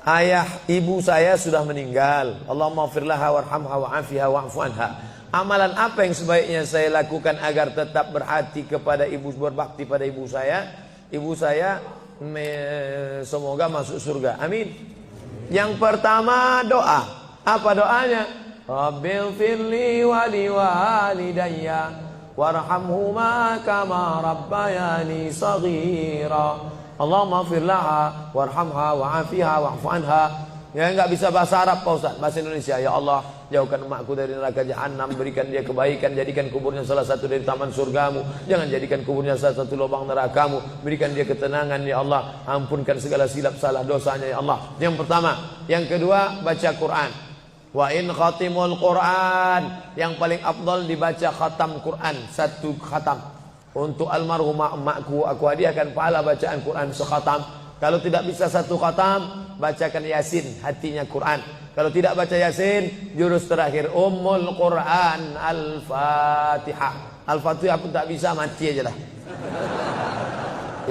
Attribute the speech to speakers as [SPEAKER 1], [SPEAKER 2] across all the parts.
[SPEAKER 1] ayah ibu saya sudah meninggal. Allahumma firlaha warhamha wa'afiha wa'fu anha. Amalan apa yang sebaiknya saya lakukan agar tetap berhati kepada ibu, berbakti pada ibu saya? Ibu saya semoga masuk surga. Amin. Yang pertama doa. Apa doanya? Rabbil firli wali walidayya warhamhuma kama rabbayani saghira. Allahumma firlaha warhamha wa'afiha wa'fu anha. Ya, enggak bisa bahasa Arab Pak Ustaz, bahasa Indonesia. Ya Allah, jauhkan emakku dari neraka jahanam, berikan dia kebaikan, jadikan kuburnya salah satu dari taman surgamu. Jangan jadikan kuburnya salah satu lubang nerakamu. Berikan dia ketenangan ya Allah, ampunkan segala silap salah dosanya ya Allah. Yang pertama. Yang kedua, baca Quran. Wa in khatimul Quran, yang paling afdal dibaca khatam Quran, satu khatam. Untuk almarhumah emakku, aku hadiahkan pahala bacaan Quran sekhatam. Kalau tidak bisa satu khatam, bacakan Yasin, hatinya Quran. Kalau tidak baca Yasin, jurus terakhir Ummul Quran Al-Fatihah. Al-Fatihah pun tak bisa, mati aja lah.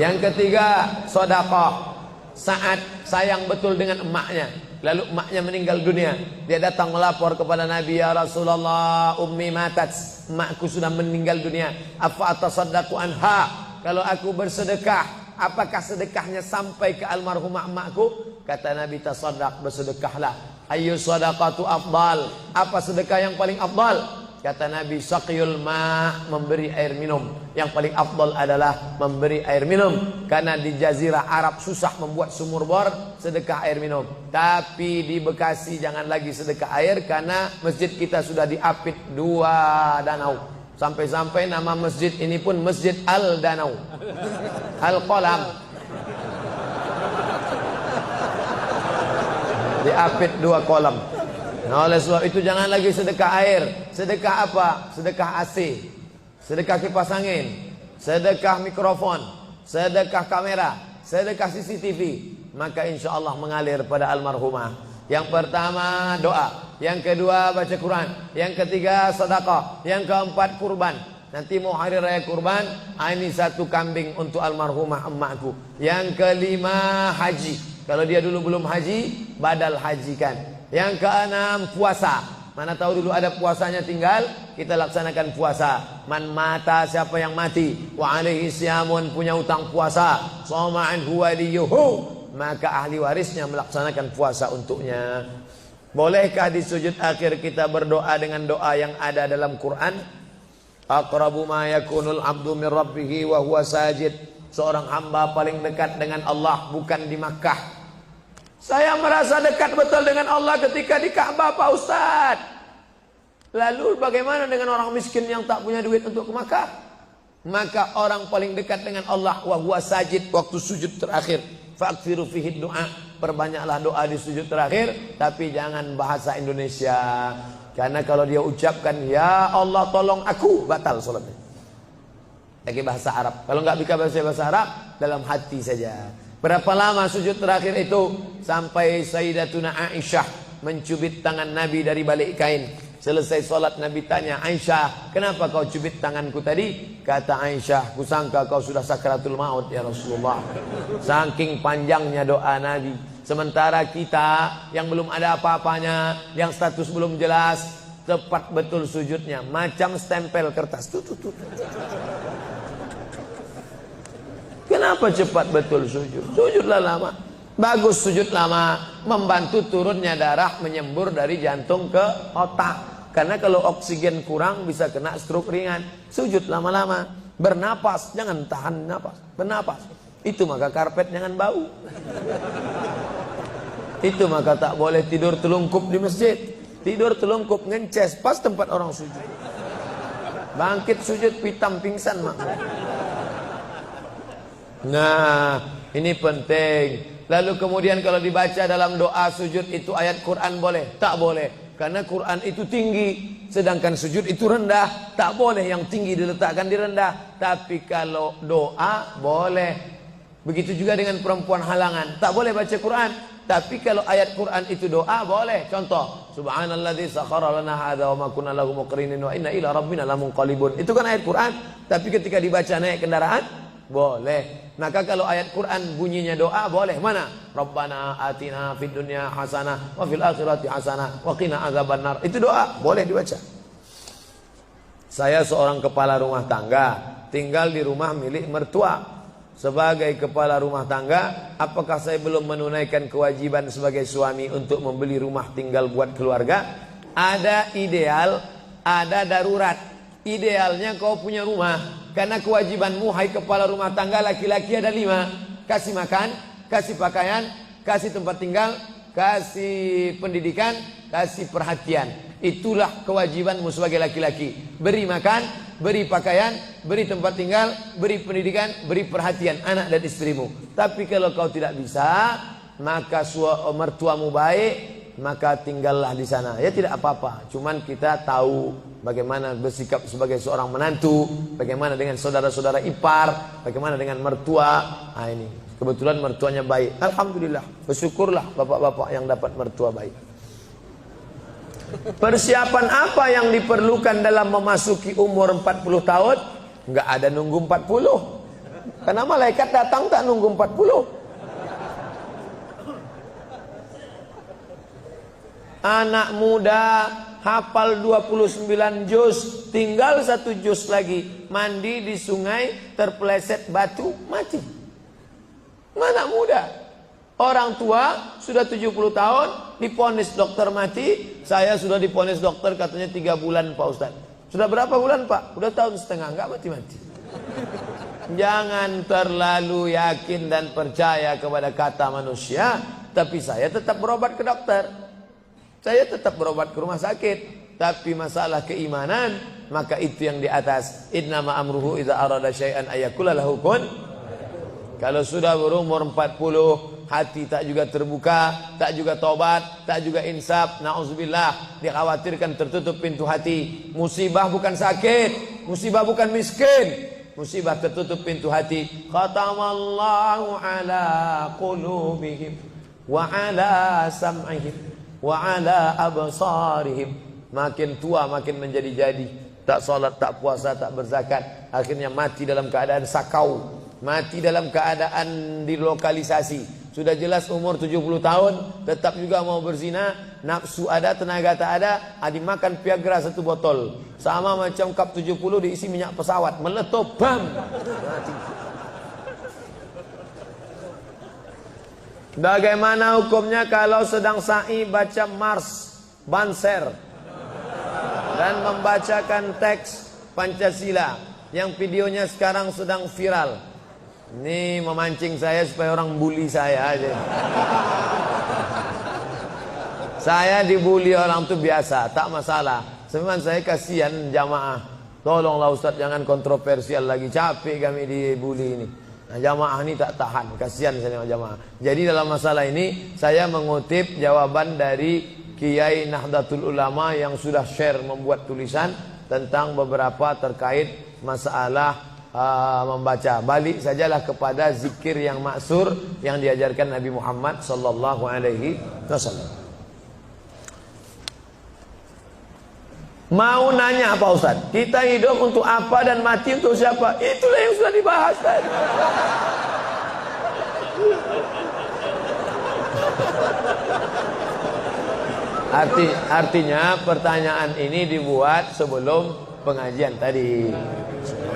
[SPEAKER 1] Yang ketiga, sedekah. Saat sayang betul dengan emaknya, lalu emaknya meninggal dunia, dia datang melapor kepada Nabi, ya Rasulullah, ummi matat, emakku sudah meninggal dunia, afa atasaddaqu anha, kalau aku bersedekah, apakah sedekahnya sampai ke almarhumah emakku? Kata Nabi, tasaddaq, bersedekahlah. Ayyu sadaqatu afdal, apa sedekah yang paling afdal? Kata Nabi, saqiyul ma', memberi air minum. Yang paling afdal adalah memberi air minum. Karena di jazirah Arab susah membuat sumur bor, sedekah air minum. Tapi di Bekasi jangan lagi sedekah air, karena masjid kita sudah diapit 2 danau. Sampai-sampai nama masjid ini pun Masjid Al-Danau, Al-Qalam. Diapit 2 kolam. Nah, oleh sebab itu jangan lagi sedekah air. Sedekah apa? Sedekah AC, sedekah kipas angin, sedekah mikrofon, sedekah kamera, sedekah CCTV. Maka insya Allah mengalir pada almarhumah. Yang pertama doa, yang kedua baca Quran, yang ketiga sedekah, yang keempat kurban. Nanti mau hari raya kurban, ini 1 kambing untuk almarhumah emakku. Yang kelima haji. Kalau dia dulu belum haji, badal hajikan. Yang keenam puasa. Mana tahu dulu ada puasanya tinggal, kita laksanakan puasa. Man mata, siapa yang mati, wa alaihi siyamun, punya utang puasa, shoma anhu waliyuhu, maka ahli warisnya melaksanakan puasa untuknya. Bolehkah di sujud akhir kita berdoa dengan doa yang ada dalam Quran? Aqrabu ma yakunul abdu min rabbih wa huwa sajid. Seorang hamba paling dekat dengan Allah bukan di Makkah. Saya merasa dekat betul dengan Allah ketika di Ka'bah Pak Ustaz. Lalu bagaimana dengan orang miskin yang tak punya duit untuk ke Makkah? Maka orang paling dekat dengan Allah wa huwa sajid, waktu sujud terakhir. Fa'kthiru fihi du'a, perbanyaklah doa di sujud terakhir, tapi jangan bahasa Indonesia. Karena kalau dia ucapkan ya Allah tolong aku, batal salatnya. Pakai bahasa Arab. Kalau nggak bisa bahasa Arab, dalam hati saja. Berapa lama sujud terakhir itu? Sampai Sayyidatuna Aisyah mencubit tangan Nabi dari balik kain. Selesai solat Nabi tanya, Aisyah, kenapa kau cubit tanganku tadi? Kata Aisyah, kusangka kau sudah sakratul maut ya Rasulullah. Saking panjangnya doa Nabi. Sementara kita yang belum ada apa-apanya, yang status belum jelas, tepat betul sujudnya, macam stempel kertas. Kenapa cepat betul sujud? Sujudlah lama. Bagus sujud lama, membantu turunnya darah menyembur dari jantung ke otak. Karena kalau oksigen kurang bisa kena stroke ringan. Sujud lama-lama, bernapas, jangan tahan napas, bernapas. Itu maka karpet jangan bau. Itu maka tak boleh tidur telungkup di masjid. Tidur telungkup ngences pas tempat orang sujud. Bangkit sujud pitam pingsan mak. Nah, ini penting. Lalu kemudian kalau dibaca dalam doa sujud itu ayat Quran boleh? Tak boleh. Karena Quran itu tinggi, sedangkan sujud itu rendah. Tak boleh yang tinggi diletakkan di rendah. Tapi kalau doa boleh. Begitu juga dengan perempuan halangan. Tak boleh baca Quran. Tapi kalau ayat Quran itu doa boleh. Contoh, Subhanalladzi sakhkhara lana hadza wa ma kunna lahu muqrinin wa inna ila rabbina lamunqalibun. Itu kan ayat Quran. Tapi ketika dibaca naik kendaraan boleh. Maka kalau ayat Quran bunyinya doa boleh. Mana? Rabbana atina fid dunya hasanah wa fil akhirati hasanah wa qina adzabannar. Itu doa, boleh dibaca. Saya seorang kepala rumah tangga, tinggal di rumah milik mertua. Sebagai kepala rumah tangga, apakah saya belum menunaikan kewajiban sebagai suami untuk membeli rumah tinggal buat keluarga? Ada ideal, ada darurat. Idealnya kau punya rumah, karena kewajibanmu hai kepala rumah tangga laki-laki ada 5. Kasih makan, kasih pakaian, kasih tempat tinggal, kasih pendidikan, kasih perhatian. Itulah kewajibanmu sebagai laki-laki. Beri makan, beri pakaian, beri tempat tinggal, beri pendidikan, beri perhatian anak dan istrimu. Tapi kalau kau tidak bisa, maka mertuamu baik, maka tinggallah di sana. Ya tidak apa-apa. Cuman kita tahu bagaimana bersikap sebagai seorang menantu, bagaimana dengan saudara-saudara ipar, bagaimana dengan mertua. Nah ini, kebetulan mertuanya baik. Alhamdulillah, bersyukurlah bapak-bapak yang dapat mertua baik. Persiapan apa yang diperlukan dalam memasuki umur 40 tahun? Enggak ada nunggu 40. Karena malaikat datang tak nunggu 40. Anak muda hafal 29 juz, tinggal 1 juz lagi. Mandi di sungai, terpeleset batu, mati. Mana muda? Orang tua sudah 70 tahun diponis dokter mati. Saya sudah diponis dokter katanya 3 bulan Pak Ustaz. Sudah berapa bulan Pak? Udah tahun setengah, enggak mati-mati. Jangan terlalu yakin dan percaya kepada kata manusia. Tapi saya tetap berobat ke dokter, saya tetap berobat ke rumah sakit. Tapi masalah keimanan, maka itu yang di atas. Innama amruhu idza arada syai'an ayakula lahu kun. Kalau sudah berumur 40, hati tak juga terbuka, tak juga tobat, tak juga insaf, na'udzubillah, dikhawatirkan tertutup pintu hati. Musibah bukan sakit, musibah bukan miskin, musibah tertutup pintu hati. Khatamallahu ala qulubihim wa ala sam'ihim wa ala absarihim. Makin tua makin menjadi-jadi, tak salat, tak puasa, tak berzakat, akhirnya mati dalam keadaan sakau, mati dalam keadaan dilokalisasi. Sudah jelas umur 70 tahun, tetap juga mau berzina, nafsu ada, tenaga tak ada, dimakan Viagra 1 botol. Sama macam kap 70 diisi minyak pesawat, meletup, bam. Bagaimana hukumnya kalau sedang sa'i baca Mars, Banser, dan membacakan teks Pancasila yang videonya sekarang sedang viral? Ini memancing saya supaya orang bully saya aja. Saya dibully orang itu biasa, tak masalah. Sebenarnya saya kasihan jamaah. Tolonglah Ustaz, jangan kontroversial lagi. Capek kami dibully ini. Nah, jamaah ini tak tahan, kasihan saya dengan jamaah. Jadi dalam masalah ini saya mengutip jawaban dari Kiai Nahdlatul Ulama yang sudah share membuat tulisan tentang beberapa terkait masalah membaca. Balik sajalah kepada zikir yang maksur yang diajarkan Nabi Muhammad sallallahu alaihi wasallam. Mau nanya Pak Ustaz, kita hidup untuk apa dan mati untuk siapa? Itulah yang sudah dibahas tadi. Artinya pertanyaan ini dibuat sebelum pengajian tadi.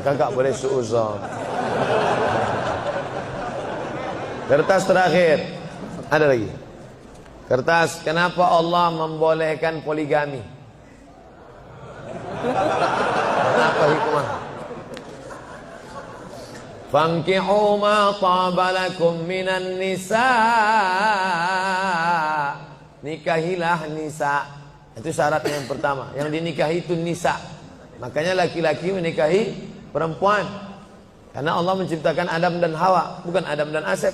[SPEAKER 1] Kakak boleh suuzon. Kertas terakhir. Ada lagi. Kertas, kenapa Allah membolehkan poligami? Kenapa hikmah? Fankihu ma tabalakum minan nisa. Nikahilah nisa. Itu syaratnya yang pertama. Yang dinikahi itu nisa. Makanya laki-laki menikahi perempuan. Karena Allah menciptakan Adam dan Hawa, bukan Adam dan Asep.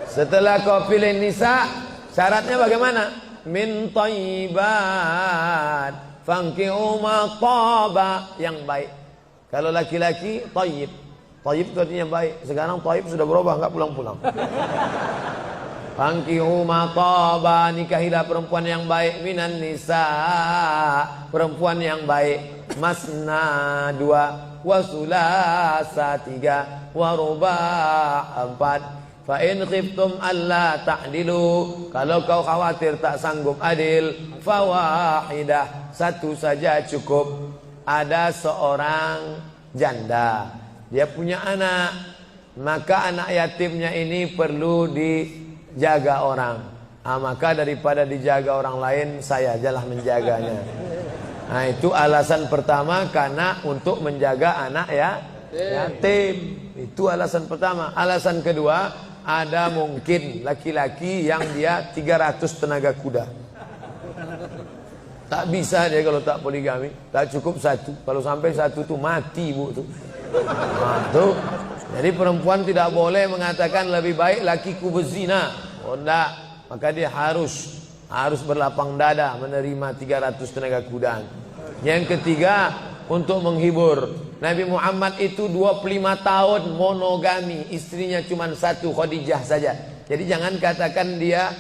[SPEAKER 1] Setelah kau pilih nisa, syaratnya bagaimana? Min thayyibat fankihu ma taba, yang baik. Kalau laki-laki thayyib. Thayyib itu artinya baik. Sekarang thayyib sudah berubah, enggak pulang-pulang. Fankihu ma taba, nikahilah perempuan yang baik, minan nisa, perempuan yang baik. Masna, 2, wa sulasa 3, wa ruba' 4. Fa in khiftum alla ta'dilu, kalau kau khawatir tak sanggup adil, fawahidah, satu saja cukup. Ada seorang janda, dia punya anak, maka anak yatimnya ini perlu dijaga orang. Maka daripada dijaga orang lain, saya ajalah menjaganya. Nah, itu alasan pertama, karena untuk menjaga anak yatim. Itu alasan pertama. Alasan kedua, ada mungkin laki-laki yang dia 300 tenaga kuda. Tak bisa dia kalau tak poligami. Tak cukup satu. Kalau sampai satu tuh mati, Bu tuh. Nah, tuh. Jadi perempuan tidak boleh mengatakan lebih baik lakiku berzina. Oh enggak. Maka dia harus berlapang dada menerima 300 tenaga kuda. Yang ketiga, untuk menghibur. Nabi Muhammad itu 25 tahun monogami, istrinya cuma satu, Khadijah saja. Jadi jangan katakan dia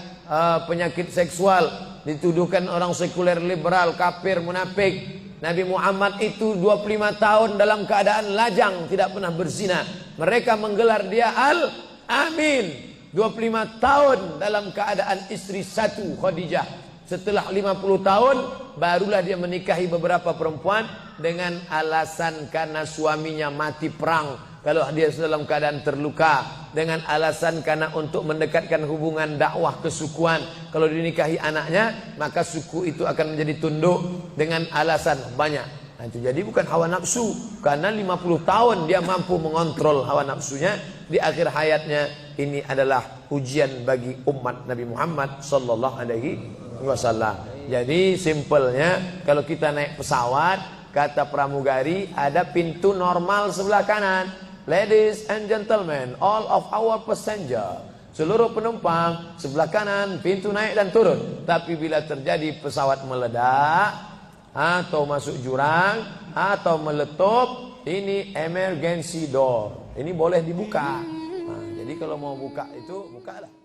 [SPEAKER 1] penyakit seksual, dituduhkan orang sekuler, liberal, kafir, munafik. Nabi Muhammad itu 25 tahun dalam keadaan lajang, tidak pernah berzina. Mereka menggelar dia Al-Amin. 25 tahun dalam keadaan istri satu, Khadijah. Setelah 50 tahun barulah dia menikahi beberapa perempuan dengan alasan karena suaminya mati perang, kalau dia dalam keadaan terluka, dengan alasan karena untuk mendekatkan hubungan dakwah kesukuan, kalau dinikahi anaknya maka suku itu akan menjadi tunduk, dengan alasan banyak. Nah, itu jadi bukan hawa nafsu, karena 50 tahun dia mampu mengontrol hawa nafsunya. Di akhir hayatnya ini adalah ujian bagi umat Nabi Muhammad sallallahu alaihi wasallam. Jadi simpelnya, kalau kita naik pesawat, kata pramugari, ada pintu normal sebelah kanan. Ladies and gentlemen, all of our passenger, seluruh penumpang sebelah kanan pintu naik dan turun. Tapi bila terjadi pesawat meledak atau masuk jurang atau meletup, ini emergency door, ini boleh dibuka. Nah, jadi kalau mau buka itu bukalah.